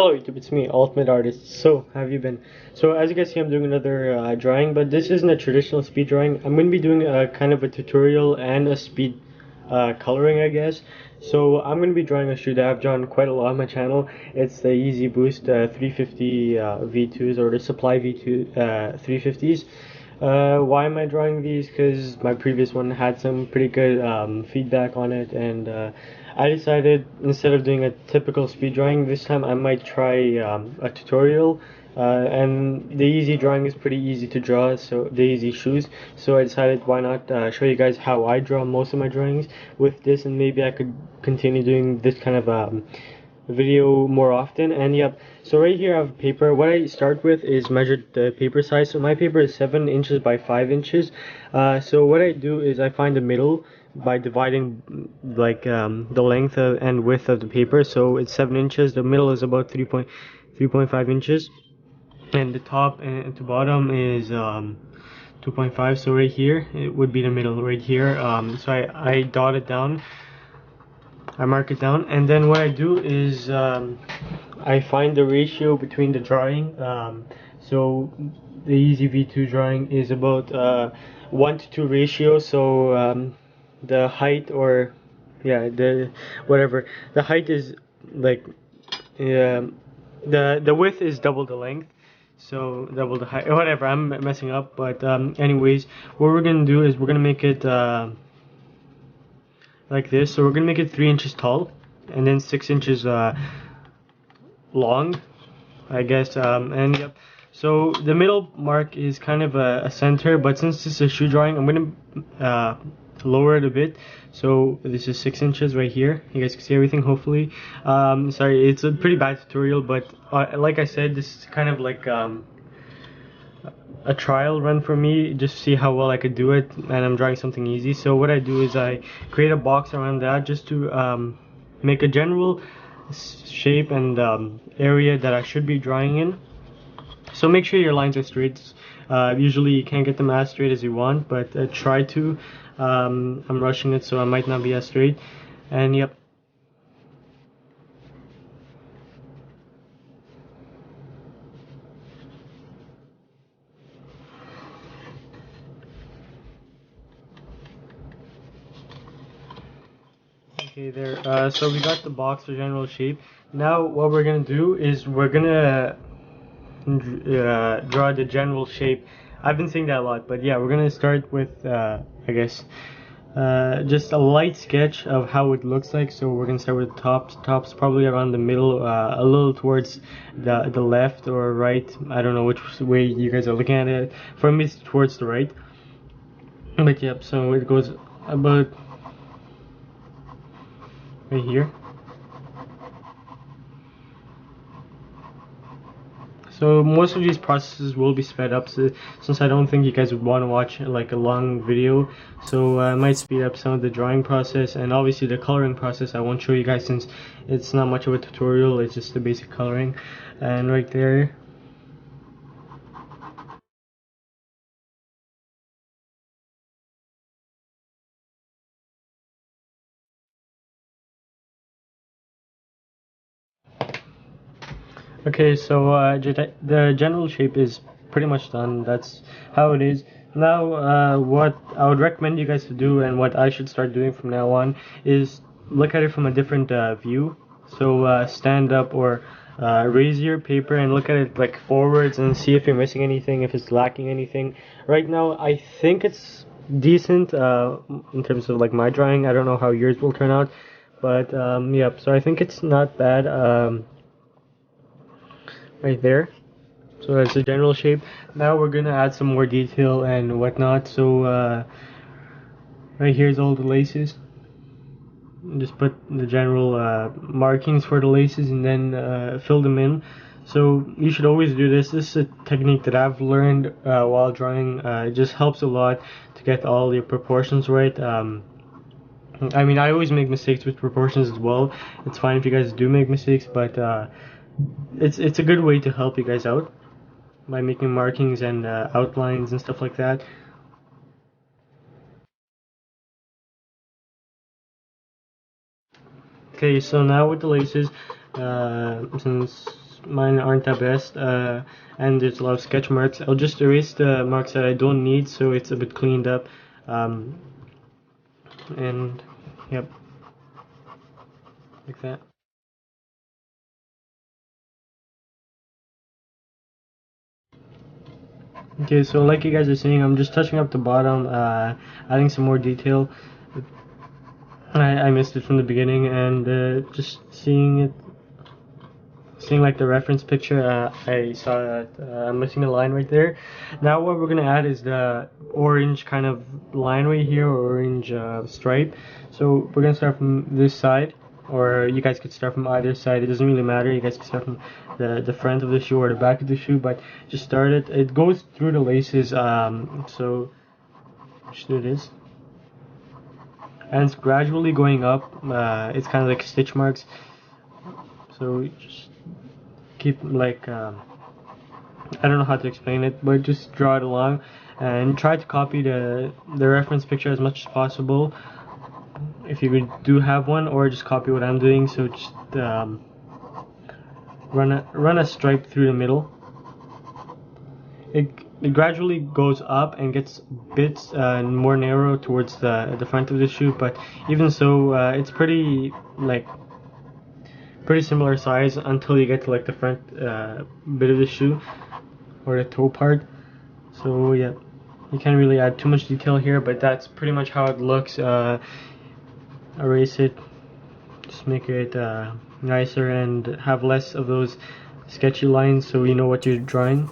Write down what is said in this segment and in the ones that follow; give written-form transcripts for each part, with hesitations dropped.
Hello YouTube, it's me, Ultimate Artist. So, how have you been? So, as you guys see, I'm doing another drawing, but this isn't a traditional speed drawing. I'm going to be doing a kind of a tutorial and a speed coloring, I guess. So, I'm going to be drawing a shoe that I've drawn quite a lot on my channel. It's the Yeezy Boost 350 V2s, or the SPLY V2 350s. Why am I drawing these? Because my previous one had some pretty good feedback on it, and I decided instead of doing a typical speed drawing, this time I might try a tutorial. And the Yeezy drawing is pretty easy to draw, so the Yeezy shoes. So I decided why not show you guys how I draw most of my drawings with this, and maybe I could continue doing this kind of video more often. And yep, so right here I have paper. What I start with is measure the paper size. So my paper is 7 inches by 5 inches. So what I do is I find the middle by dividing like the length and width of the paper. So it's 7 inches. The middle is about 3.5 inches, and the top and to bottom is 2.5. So right here it would be the middle right here. So I dot it down, I mark it down, and then what I do is I find the ratio between the drawing. So the Yeezy V2 drawing is about 1 to 2 ratio. So the height, or yeah, the whatever, the height is like the width is double the length. So double the height, whatever. I'm messing up, but anyways, what we're gonna do is we're gonna make it like this. So we're gonna make it 3 inches tall and then 6 inches long, I guess. And yep, so the middle mark is kind of a center, but since this is a shoe drawing, I'm gonna lower it a bit. So this is 6 inches right here. You guys can see everything, hopefully. Sorry, it's a pretty bad tutorial, but like I said, this is kind of like a trial run for me, just to see how well I could do it, and I'm drawing something easy. So what I do is I create a box around that just to make a general shape and area that I should be drawing in. So make sure your lines are straight. Usually you can't get them as straight as you want, but try to. I'm rushing it, so I might not be as straight. And yep. Okay, there. So we got the box for general shape. Now what we're gonna do is we're gonna draw the general shape. I've been saying that a lot, but yeah, we're gonna start with I guess just a light sketch of how it looks like. So we're gonna start with tops probably around the middle, a little towards the left or right. I don't know which way you guys are looking at it. For me, it's towards the right. But yep, so it goes about right here. So most of these processes will be sped up, since I don't think you guys would want to watch like a long video. So I might speed up some of the drawing process, and obviously the coloring process I won't show you guys since it's not much of a tutorial, it's just the basic coloring. And right there, okay, so the general shape is pretty much done. That's how it is. Now, what I would recommend you guys to do, and what I should start doing from now on, is look at it from a different view. So stand up or raise your paper and look at it like forwards and see if you're missing anything, if it's lacking anything. Right now, I think it's decent in terms of like my drawing. I don't know how yours will turn out, but yep. So I think it's not bad. Right there. So that's the general shape. Now we're gonna add some more detail and whatnot. So right here's all the laces. Just put the general markings for the laces and then fill them in. So you should always do this. This is a technique that I've learned while drawing. It just helps a lot to get all your proportions right. I mean, I always make mistakes with proportions as well. It's fine if you guys do make mistakes, but it's a good way to help you guys out by making markings and outlines and stuff like that. Okay, so now with the laces, since mine aren't the best, and there's a lot of sketch marks. I'll just erase the marks that I don't need so it's a bit cleaned up. And yep, like that. Okay, so like you guys are seeing, I'm just touching up the bottom, adding some more detail. I missed it from the beginning, and just seeing like the reference picture, I saw that I'm missing a line right there. Now what we're gonna add is the orange kind of line right here, or orange stripe. So we're gonna start from this side, or you guys could start from either side. It doesn't really matter. You guys can start from the front of the shoe or the back of the shoe, but just start it. It goes through the laces. So just do this, and it's gradually going up. It's kind of like stitch marks. So just keep like I don't know how to explain it, but just draw it along and try to copy the reference picture as much as possible if you do have one, or just copy what I'm doing. So just run a stripe through the middle. It gradually goes up and gets bits more narrow towards the front of the shoe, but even so, it's pretty similar size until you get to like the front bit of the shoe, or the toe part. So yeah, you can't really add too much detail here, but that's pretty much how it looks. Erase it, just make it nicer and have less of those sketchy lines so you know what you're drawing.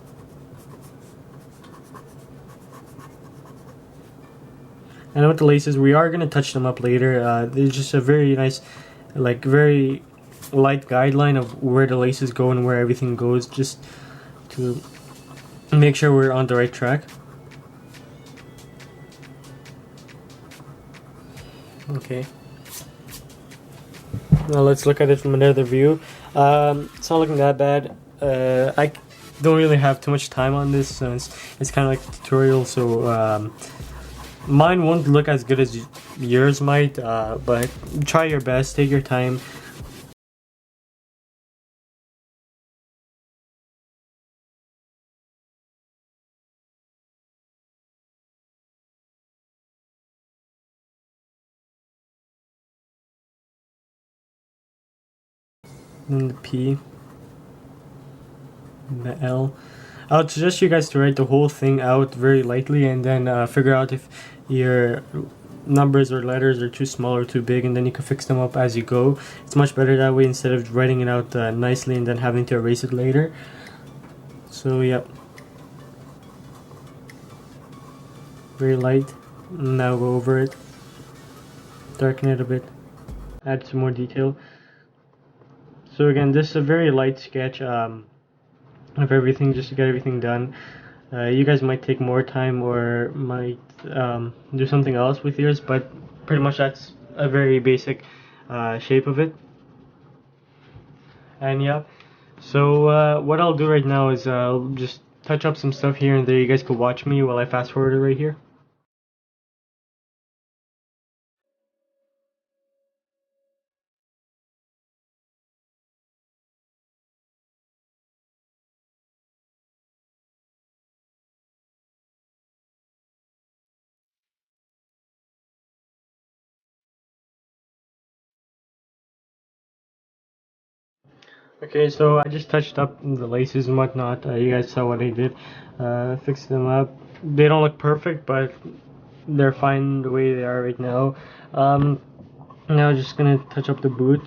And with the laces, we are going to touch them up later. There's just a very nice, like very light guideline of where the laces go and where everything goes, just to make sure we're on the right track. Okay. Now let's look at it from another view. It's not looking that bad. I don't really have too much time on this, so it's kind of like a tutorial, so mine won't look as good as yours might, but try your best, take your time. Then the P, the L. I would suggest you guys to write the whole thing out very lightly, and then figure out if your numbers or letters are too small or too big, and then you can fix them up as you go. It's much better that way instead of writing it out nicely and then having to erase it later. So yep, very light. Now go over it, darken it a bit, add some more detail. So again, this is a very light sketch of everything, just to get everything done. You guys might take more time or might do something else with yours, but pretty much that's a very basic shape of it. And yeah, so what I'll do right now is I'll just touch up some stuff here and there. You guys could watch me while I fast forward it right here. Okay, so I just touched up the laces and whatnot. You guys saw what I did. Fixed them up. They don't look perfect, but they're fine the way they are right now. Now just gonna touch up the boot,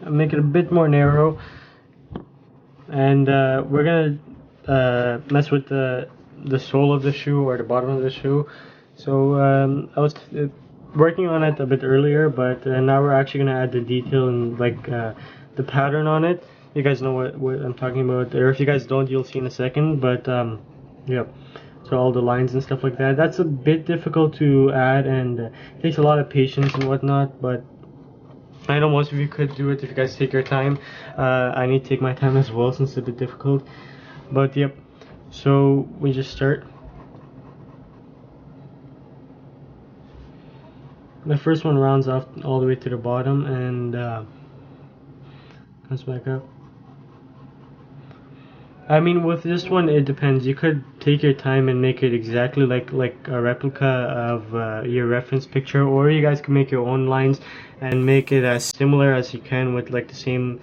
make it a bit more narrow, and we're gonna mess with the sole of the shoe or the bottom of the shoe. So I was working on it a bit earlier, but now we're actually gonna add the detail and like the pattern on it. You guys know what I'm talking about, or if you guys don't, you'll see in a second. But yeah. So all the lines and stuff like that. That's a bit difficult to add, and takes a lot of patience and whatnot. But I know most of you could do it if you guys take your time. I need to take my time as well since it's a bit difficult. But yep. So we just start. The first one rounds off all the way to the bottom and comes back up. I mean, with this one, it depends. You could take your time and make it exactly like a replica of your reference picture, or you guys can make your own lines and make it as similar as you can with like the same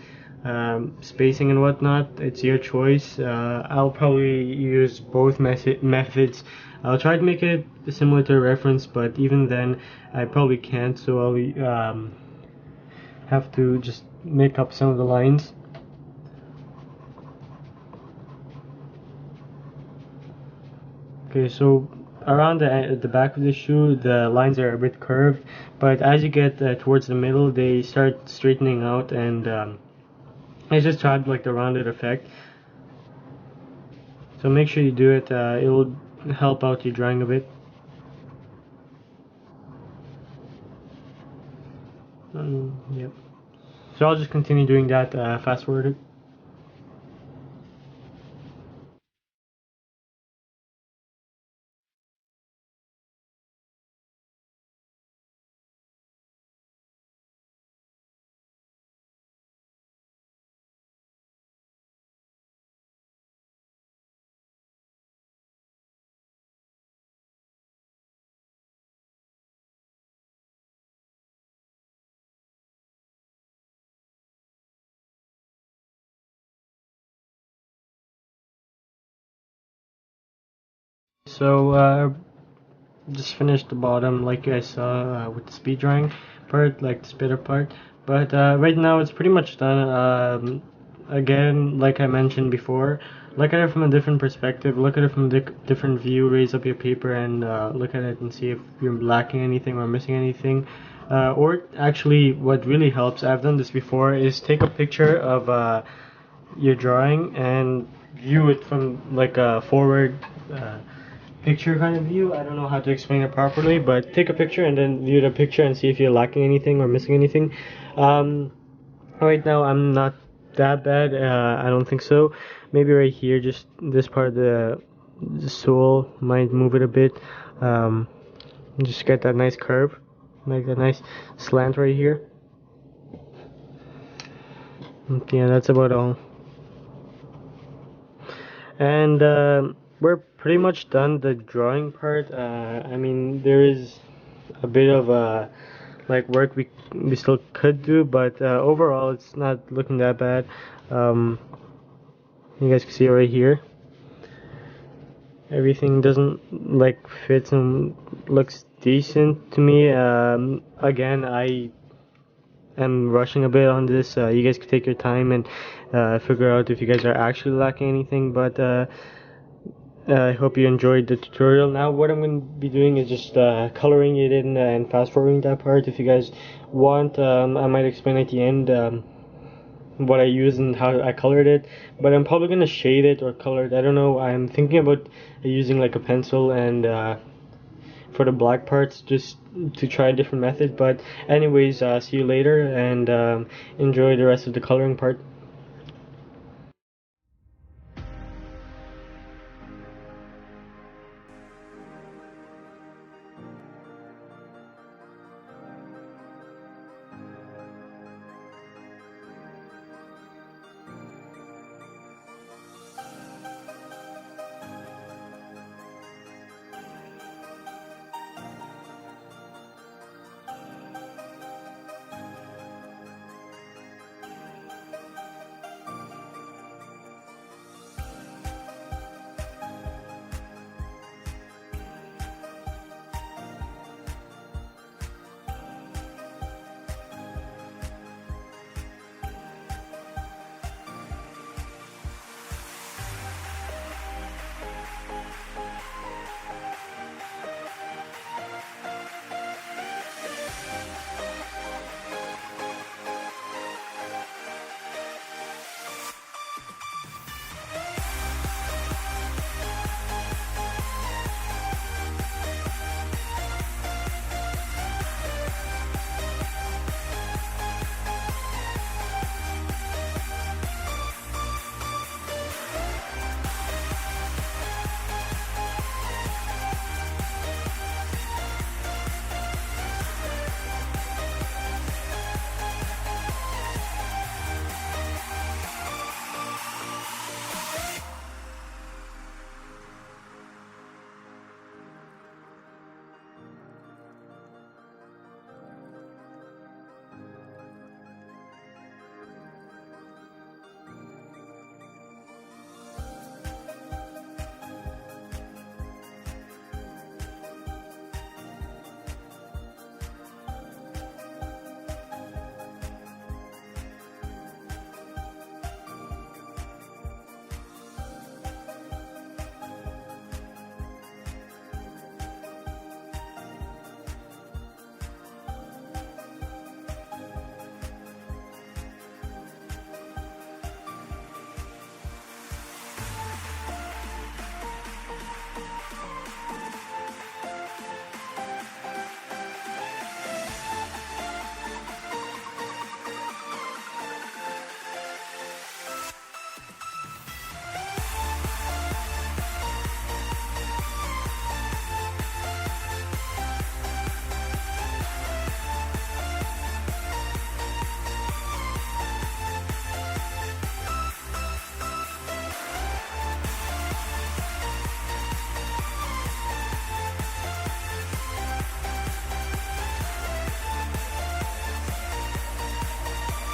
spacing and whatnot. It's your choice. I'll probably use both methods. I'll try to make it similar to a reference, but even then, I probably can't. So I'll have to just make up some of the lines. Okay, so around the back of the shoe, the lines are a bit curved, but as you get towards the middle, they start straightening out, and it's just to have like the rounded effect. So make sure you do it. It will help out your drawing a bit. Yep. So I'll just continue doing that. Fast forward. So just finished the bottom like you guys saw with the speed drawing part, like the spitter part. But right now it's pretty much done. Again, like I mentioned before, look at it from a different perspective. Look at it from a different view. Raise up your paper and look at it and see if you're lacking anything or missing anything. Or actually, what really helps, I've done this before, is take a picture of your drawing and view it from like a forward picture kind of view. I don't know how to explain it properly, but take a picture and then view the picture and see if you're lacking anything or missing anything. Right now I'm not that bad. I don't think so. Maybe right here, just this part of the sole might move it a bit. Just get that nice curve, like that nice slant right here. Okay, yeah, that's about all. And we're pretty much done the drawing part. I mean, there is a bit of like work we still could do, but overall it's not looking that bad. You guys can see right here, everything doesn't like fits and looks decent to me. Again, I am rushing a bit on this. You guys can take your time and figure out if you guys are actually lacking anything, but I hope you enjoyed the tutorial. Now what I'm going to be doing is just coloring it in and fast forwarding that part. If you guys want, I might explain at the end what I use and how I colored it, but I'm probably going to shade it or color it. I don't know. I'm thinking about using like a pencil and for the black parts, just to try a different method. But anyways, see you later, and enjoy the rest of the coloring part.